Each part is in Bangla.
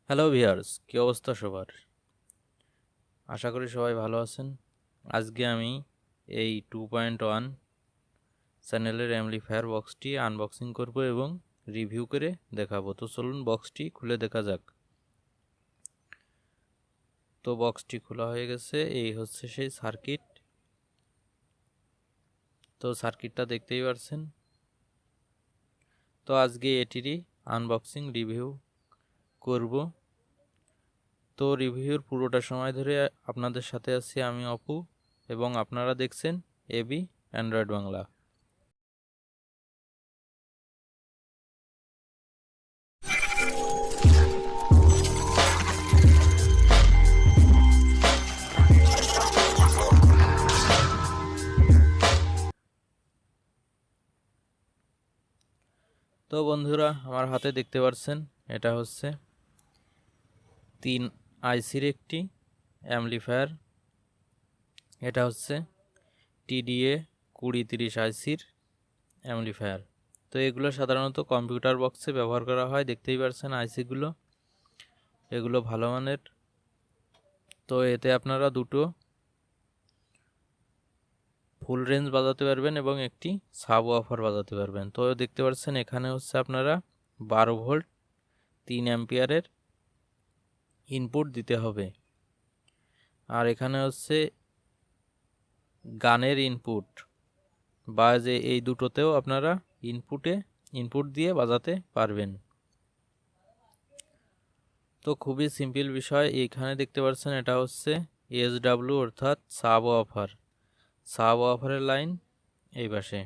হ্যালো ভিউয়ার্স, কি অবস্থা সবার? আশা করি সবাই ভালো আছেন। আজকে আমি এই 2.1 চ্যানেলের অ্যাম্পলিফায়ার বক্সটি আনবক্সিং করব এবং রিভিউ করে দেখাবো। তো চলুন বক্সটি খুলে দেখা যাক। তো বক্সটি খোলা হয়ে গেছে, এই হচ্ছে সেই সার্কিট। তো সার্কিটটা দেখতেই পারছেন। তো আজকে এটিরই আনবক্সিং রিভিউ করব। তো রিভিউর পুরোটা সময় ধরে আপনাদের সাথে আছি আমি অপু, এবং আপনারা দেখছেন এবি অ্যান্ড্রয়েড বাংলা। তো বন্ধুরা, আমার হাতে দেখতে পাচ্ছেন এটা হচ্ছে 3 আইসির একটি অ্যাম্পলিফায়ার। এটা হচ্ছে TDA 2030 আইসির অ্যাম্পলিফায়ার। তো এগুলো সাধারণত কম্পিউটার বক্সে ব্যবহার করা হয়। দেখতেই পাচ্ছেন আইসিগুলো, এগুলো ভালো মানের। তো এতে আপনারা দুটো ফুল রেঞ্জ বাজাতে পারবেন এবং একটি সাব ওয়াফার বাজাতে পারবেন। তো দেখতে পাচ্ছেন এখানে হচ্ছে আপনারা 12 ভোল্ট 3 অ্যাম্পিয়ারের ইনপুট দিতে হবে। আর এখানে হচ্ছে গানের ইনপুট, বা যে এই দুটোতেও আপনারা ইনপুট দিয়ে বাজাতে পারবেন। তো খুবই সিম্পল বিষয়। এইখানে দেখতে পাচ্ছেন এটা হচ্ছে SW অর্থাৎ সাব ওয়াফারের লাইন এই পাশে।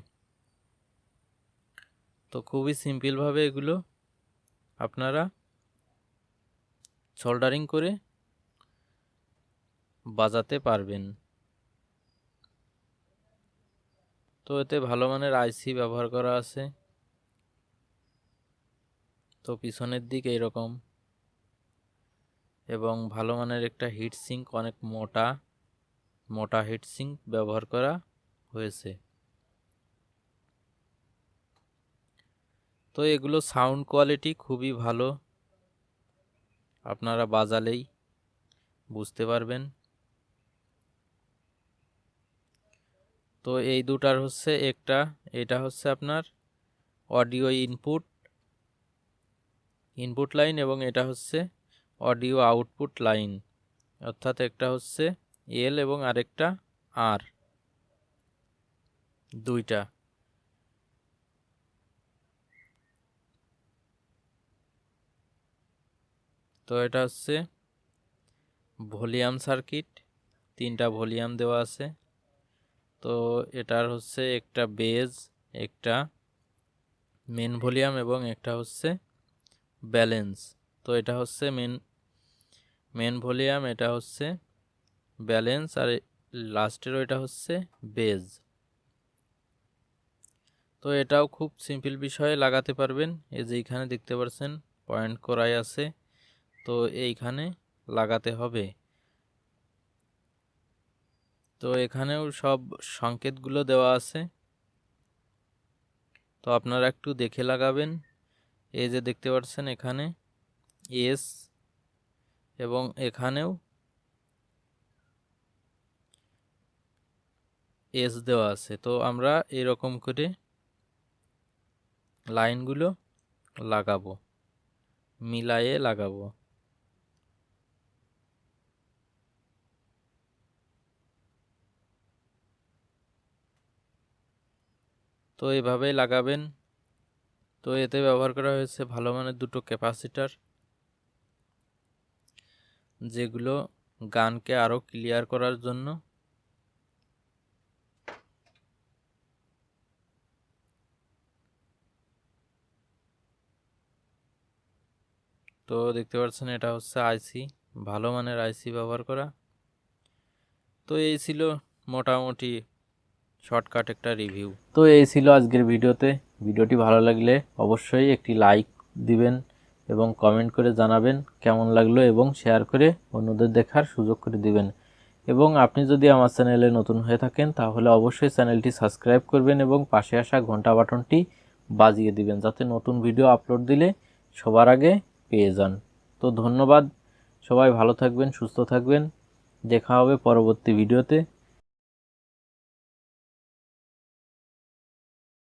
তো খুবই সিম্পলভাবে এগুলো আপনারা সোল্ডারিং করে বাজাতে পারবেন। তো এতে ভালো মানের আইসি ব্যবহার করা আছে। তো পিছনের দিক এইরকম, এবং ভালো মানের একটা হিট সিঙ্ক, অনেক মোটা হিট সিঙ্ক ব্যবহার করা হয়েছে। তো এগুলো সাউন্ড কোয়ালিটি খুবই ভালো, আপনারা বাজালেই বুঝতে পারবেন। তো এই দুটার হচ্ছে এটা হচ্ছে আপনার অডিও ইনপুট লাইন, এবং এটা হচ্ছে অডিও আউটপুট লাইন, অর্থাৎ একটা হচ্ছে এল এবং আরেকটা আর, দুইটা। তো এটা হচ্ছে ভলিউম সার্কিট, 3টা ভলিউম দেওয়া আছে। তো এটার হচ্ছে একটা বেজ, একটা মেন ভলিউম এবং একটা হচ্ছে ব্যালেন্স। তো এটা হচ্ছে মেন ভলিউম, এটা হচ্ছে ব্যালেন্স, আর লাস্টেরও এটা হচ্ছে বেজ। তো এটাও খুব সিম্পল বিষয়ে লাগাতে পারবেন। এই যে এইখানে দেখতে পাচ্ছেন পয়েন্ট করাই আছে, তো এইখানে লাগাতে হবে। তো এখানেও সব সংকেতগুলো দেওয়া আছে, তো আপনারা একটু দেখে লাগাবেন। এই যে দেখতে পাচ্ছেন এখানে এস, এবং এখানেও এস দেওয়া আছে। তো আমরা এরকম করে লাইনগুলো লাগাবো, মিলায়ে লাগাবো। তো এভাবেই লাগাবেন। তো এতে ব্যবহার করা হয়েছে ভালো মানের দুটো ক্যাপাসিটার, যেগুলো গানকে আরো ক্লিয়ার করার জন্য। তো দেখতে পাচ্ছেন এটা হচ্ছে আইসি, ভালো মানের আইসি ব্যবহার করা। তো এই ছিল মোটামুটি শর্টকাট একটা রিভিউ। তো এই ছিল আজকের ভিডিওটি ভালো লাগলে অবশ্যই একটি লাইক দিবেন এবং কমেন্ট করে জানাবেন কেমন লাগলো, এবং শেয়ার করে অন্যদের দেখার সুযোগ করে দিবেন। এবং আপনি যদি আমার চ্যানেলে নতুন হয়ে থাকেন তাহলে অবশ্যই চ্যানেলটি সাবস্ক্রাইব করবেন এবং পাশে আসা ঘন্টা বাটনটি বাজিয়ে দিবেন, যাতে নতুন ভিডিও আপলোড দিলে সবার আগে পেয়ে যান। তো ধন্যবাদ, সবাই ভালো থাকবেন, সুস্থ থাকবেন, দেখা হবে পরবর্তী ভিডিওতে।